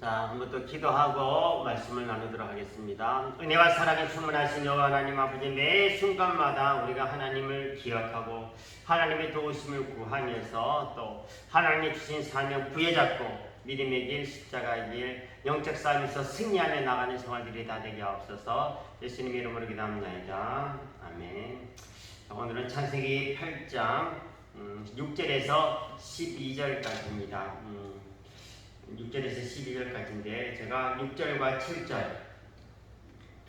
자, 한번더 기도하고 말씀을 나누도록 하겠습니다. 은혜와 사랑에 충만하신 여호와 하나님 아버지, 매 순간마다 우리가 하나님을 기억하고 하나님의 도우심을 구하면서 또 하나님이 주신 사명 부여잡고 믿음의 길, 십자가의 길, 영적 싸움에서 승리하며 나가는 생활들이 다 되게 하옵소서. 예수님의 이름으로 기도합니다. 아멘. 자, 오늘은 창세기 8장 6절에서 12절까지입니다. 6절에서 12절까지인데 제가 6절과 7절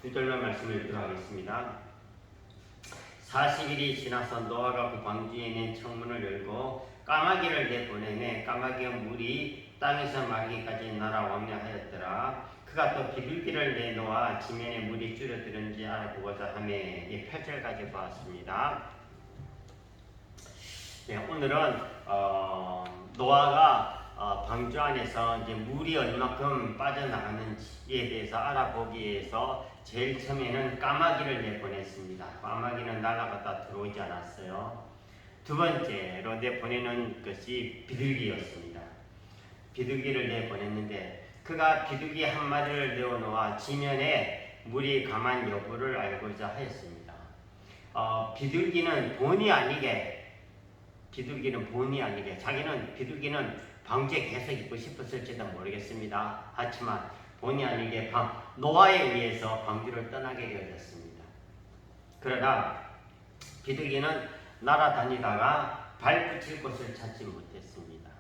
두 절만 말씀을 드리도록 하겠습니다. 40일이 지나서 노아가 그 방주에 있는 창문을 열고 까마귀를 내보내매 까마귀의 물이 땅에서 마르기까지 날아오며 하였더라. 그가 또 비둘기를 내놓아 지면에 물이 줄어드는지 알아보고자 하며 8절까지 보았습니다. 네, 오늘은 노아가 방주 안에서 이제 물이 얼마큼 빠져나가는지에 대해서 알아보기 위해서 제일 처음에는 까마귀를 내보냈습니다. 까마귀는 날아갔다 들어오지 않았어요. 두 번째로 내보내는 것이 비둘기였습니다. 비둘기를 내보냈는데 그가 비둘기 한 마리를 내어놓아 지면에 물이 강한 여부를 알고자 하였습니다. 비둘기는 본의 아니게 자기는 비둘기는 방주에 계속 있고 싶었을지도 모르겠습니다. 하지만 본의 아니게 노아에 의해서 방주를 떠나게 되어졌습니다. 그러나 비둘기는 날아다니다가 발붙일 곳을 찾지 못했습니다.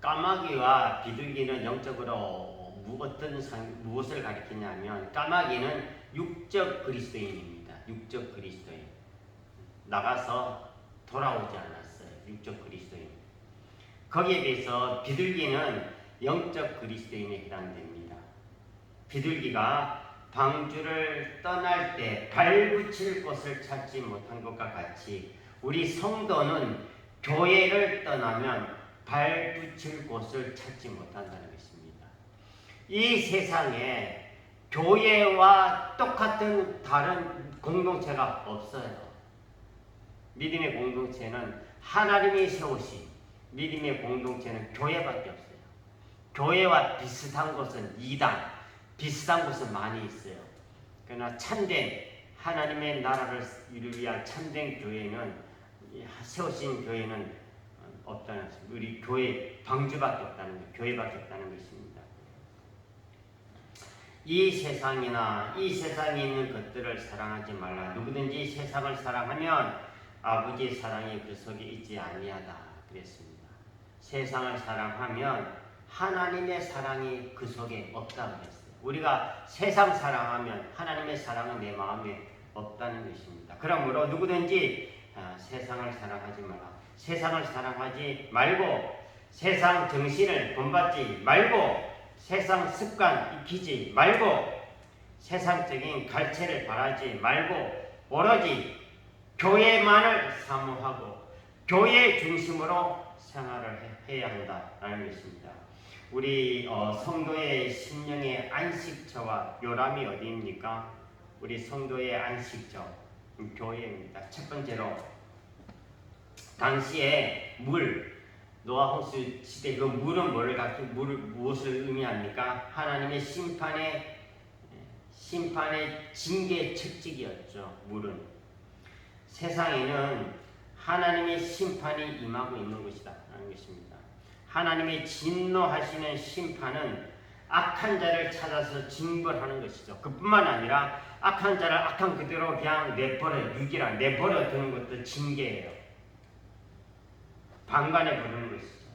까마귀와 비둘기는 영적으로 무엇을 가리키냐면 까마귀는 육적 그리스도인입니다. 육적 그리스도인. 나가서 돌아오지 않았어요. 육적 그리스도인. 거기에 비해서 비둘기는 영적 그리스도인에 해당됩니다. 비둘기가 방주를 떠날 때 발붙일 곳을 찾지 못한 것과 같이 우리 성도는 교회를 떠나면 발붙일 곳을 찾지 못한다는 것입니다. 이 세상에 교회와 똑같은 다른 공동체가 없어요. 믿음의 공동체는 하나님이 세우신 믿음의 공동체는 교회밖에 없어요. 교회와 비슷한 곳은 이단, 비슷한 곳은 많이 있어요. 그러나 참된 하나님의 나라를 이루기 위한 참된 교회는 세우신 교회는 없다는 것입니다. 우리 교회 방주밖에 없다는 것, 교회밖에 없다는 것입니다. 이 세상이나 이 세상에 있는 것들을 사랑하지 말라. 누구든지 세상을 사랑하면 아버지의 사랑이 그 속에 있지 아니하다 그랬습니다. 세상을 사랑하면 하나님의 사랑이 그 속에 없다고 했어요. 우리가 세상 사랑하면 하나님의 사랑은 내 마음에 없다는 것입니다. 그러므로 누구든지 세상을 사랑하지 마라. 세상을 사랑하지 말고 세상 정신을 본받지 말고 세상 습관 익히지 말고 세상적인 갈채를 바라지 말고 오로지 교회만을 사모하고 교회 중심으로 생활을 해야 한다는 것입니다. 우리 성도의 심령의 안식처와 요람이 어디입니까? 우리 성도의 안식처, 교회입니다. 첫 번째로 당시에 노아 홍수 시대 그 물은 무엇을 의미합니까? 하나님의 심판의 징계 책찍이었죠. 물은 세상에는 하나님의 심판이 임하고 있는 것이다 라는 것입니다. 하나님의 진노하시는 심판은 악한 자를 찾아서 징벌하는 것이죠. 그뿐만 아니라 악한 자를 악한 그대로 그냥 내버려 두는 것도 징계예요. 방관해 버리는 것이죠.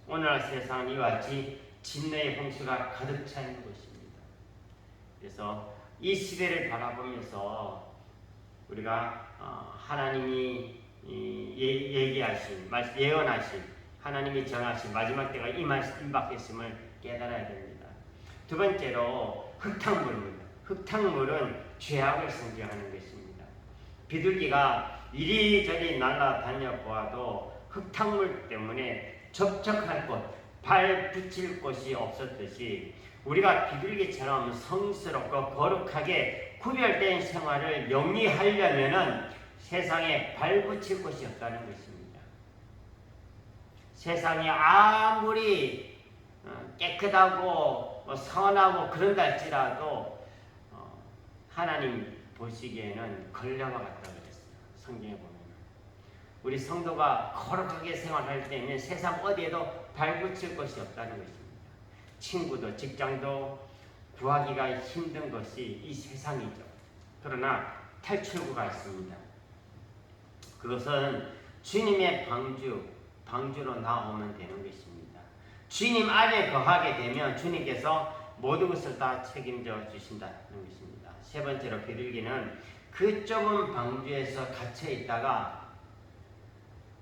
오늘날 세상은 이와 같이 진노의 홍수가 가득 차 있는 것입니다. 그래서 이 시대를 바라보면서 우리가 하나님이 예언하신 하나님이 정하신 마지막 때가 임박했음을 깨달아야 됩니다. 두 번째로 흙탕물입니다. 흙탕물은 죄악을 상징하는 것입니다. 비둘기가 이리저리 날아다녀 보아도 흙탕물 때문에 접촉할 곳, 발 붙일 곳이 없었듯이 우리가 비둘기처럼 성스럽고 거룩하게 구별된 생활을 영위하려면은 세상에 발붙일 곳이 없다는 것입니다. 세상에 아무리 깨끗하고 선하고 그런다 할지라도 하나님 보시기에는 걸려가 같다 그랬어요. 성경에 보면 우리 성도가 거룩하게 생활할 때는 세상 어디에도 발붙일 것이 없다는 것입니다. 친구도 직장도 구하기가 힘든 것이 이 세상이죠. 그러나 탈출구가 있습니다. 그것은 주님의 방주로 나오면 되는 것입니다. 주님 안에 거하게 되면 주님께서 모든 것을 다 책임져 주신다는 것입니다. 세 번째로 비둘기는 그 좁은 방주에서 갇혀 있다가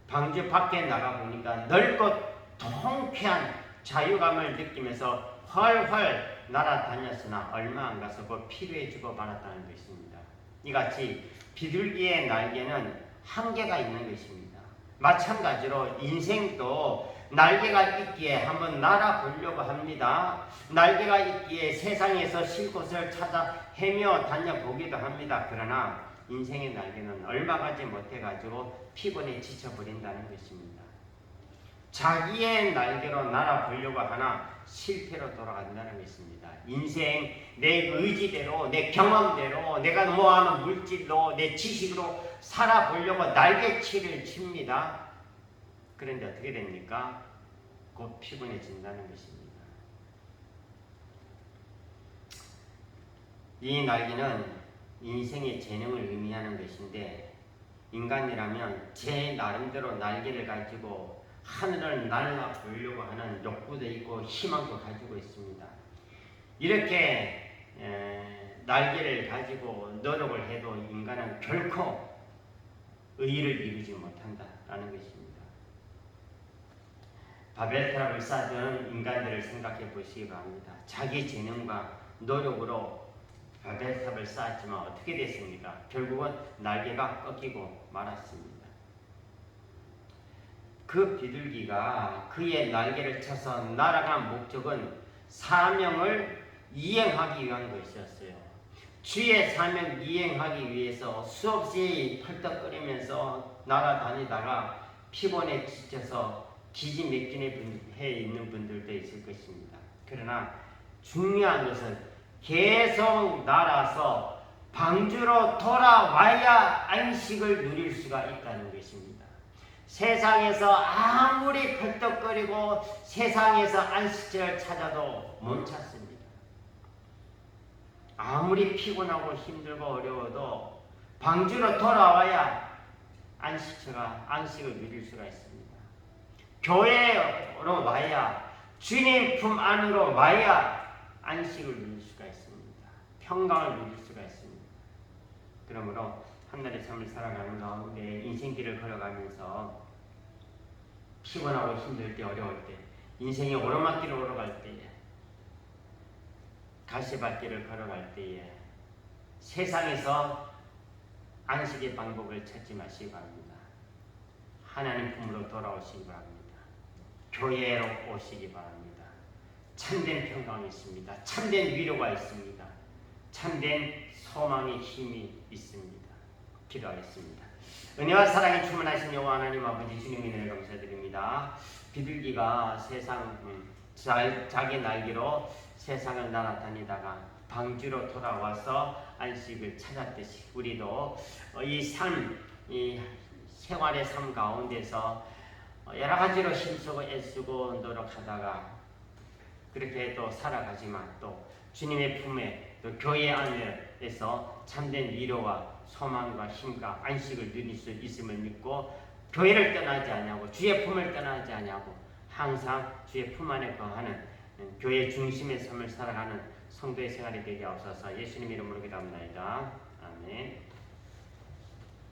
방주 밖에 나가 보니까 넓고 통쾌한 자유감을 느끼면서 훨훨 날아다녔으나 얼마 안 가서 곧 피로해지고 말았다는 것입니다. 이같이 비둘기의 날개는 한계가 있는 것입니다. 마찬가지로 인생도 날개가 있기에 한번 날아보려고 합니다. 날개가 있기에 세상에서 쉴 곳을 찾아 헤며 다녀보기도 합니다. 그러나 인생의 날개는 얼마 가지 못해가지고 피곤해 지쳐버린다는 것입니다. 자기의 날개로 날아보려고 하나 실패로 돌아간다는 것입니다. 인생 내 의지대로 내 경험대로 내가 모아놓은 물질로 내 지식으로 살아보려고 날개치를 칩니다. 그런데 어떻게 됩니까? 곧 피곤해진다는 것입니다. 이 날개는 인생의 재능을 의미하는 것인데 인간이라면 제 나름대로 날개를 가지고 하늘을 날아보려고 하는 욕구도 있고 희망도 가지고 있습니다. 이렇게 날개를 가지고 노력을 해도 인간은 결코 의의를 이루지 못한다는 것입니다. 바벨탑을 쌓던 인간들을 생각해 보시기 바랍니다. 자기 재능과 노력으로 바벨탑을 쌓았지만 어떻게 됐습니까? 결국은 날개가 꺾이고 말았습니다. 그 비둘기가 그의 날개를 쳐서 날아간 목적은 사명을 이행하기 위한 것이었어요. 주의 사명 이행하기 위해서 수없이 펄떡거리면서 날아다니다가 피곤에 지쳐서 기지맥진해 있는 분들도 있을 것입니다. 그러나 중요한 것은 계속 날아서 방주로 돌아와야 안식을 누릴 수가 있다는 것입니다. 세상에서 아무리 펄떡거리고 세상에서 안식처를 찾아도 못 찾습니다. 아무리 피곤하고 힘들고 어려워도 방주로 돌아와야 안식을 누릴 수가 있습니다. 교회로 와야 주님 품 안으로 와야 안식을 누릴 수가 있습니다. 평강을 누릴 수가 있습니다. 그러므로 한날의 삶을 살아가는 가운데 인생길을 걸어가면서 피곤하고 힘들 때 어려울 때 인생의 오르막길을 오르갈 때에 가시밭길을 걸어갈 때에 세상에서 안식의 방법을 찾지 마시기 바랍니다. 하나님 품으로 돌아오시기 바랍니다. 교회로 오시기 바랍니다. 참된 평강이 있습니다. 참된 위로가 있습니다. 참된 소망의 힘이 있습니다. 기도하겠습니다. 은혜와 사랑에 충만하신 여호와 하나님 아버지 주님의 은혜를 감사드립니다. 비둘기가 자기 날개로 세상을 날아다니다가 방주로 돌아와서 안식을 찾았듯이 우리도 이 생활의 삶 가운데서 여러 가지로 힘쓰고 애쓰고 노력하다가 그렇게 또 살아가지만 또 주님의 품에 또 교회 안에서 참된 위로와 소망과 힘과 안식을 누릴 수 있음을 믿고 교회를 떠나지 않냐고 주의 품을 떠나지 않냐고 항상 주의 품 안에 거하는 교회 중심의 삶을 살아가는 성도의 생활이 되게 하옵소서. 예수님 이름으로 기도합니다. 아멘.